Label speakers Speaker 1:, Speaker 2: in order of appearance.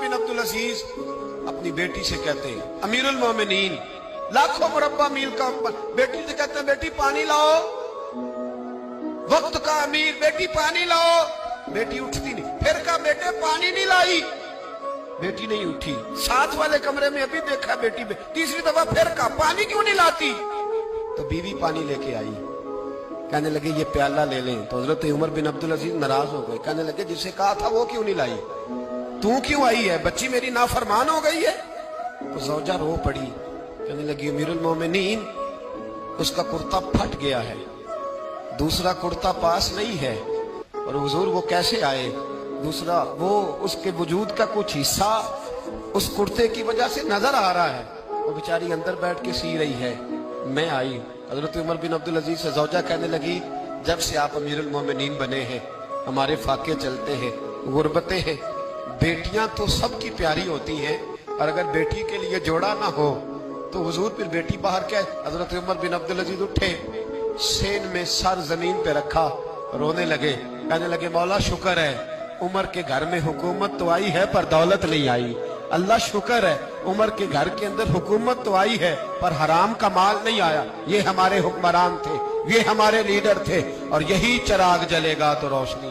Speaker 1: बिन अब्दुल अजीज अपनी बेटी से कहते हैं, अमीरुल मोमिनीन, लाखों मुरब्बा मील का बेटी से कहते हैं, बेटी पानी लाओ, वक्त का अमीर, बेटी पानी लाओ। बेटी उठती नहीं। फिर कहा, बेटे पानी नहीं लाई, बेटी नहीं उठी। साथ वाले कमरे में अभी देखा बेटी में, तीसरी दफा फिर कहा, पानी क्यों नहीं लाती? तो बीवी पानी लेके आई, कहने लगे ये प्याला ले लें। तो हजरत उमर बिन अब्दुल अजीज नाराज हो गए, कहने लगे जिसे कहा था वो क्यों नहीं लाई, तू क्यों आई है, बच्ची मेरी नाफरमान हो गई है। तो जौजा रो पड़ी, कहने लगी अमीरुल मोमिनीन, उसका कुर्ता फट गया है, दूसरा कुर्ता पास नहीं है, और हुजूर वो कैसे आए? दूसरा वो उसके वजूद का कुछ हिस्सा उस कुर्ते की वजह से नजर आ रहा है, वो बेचारी अंदर बैठ के सी रही है, मैं आई। हजरत उमर बिन अब्दुल अजीज से जौजा कहने लगी, जब से आप अमीरुल मोमिनीन बने हैं हमारे फाके चलते हैं, गुर्बतें हैं। बेटियां तो सबकी प्यारी होती हैं, और अगर बेटी के लिए जोड़ा ना हो तो हुजूर फिर बेटी बाहर क्या? हजरत उमर बिन अब्दुल अजीज उठे, सेन में सर जमीन पे रखा, रोने लगे, कहने लगे मौला शुक्र है उमर के घर में हुकूमत तो आई है पर दौलत नहीं आई। अल्लाह शुक्र है उमर के घर के अंदर हुकूमत तो आई है पर हराम का माल नहीं आया। ये हमारे हुक्मरान थे, ये हमारे लीडर थे, और यही चिराग जलेगा तो रोशनी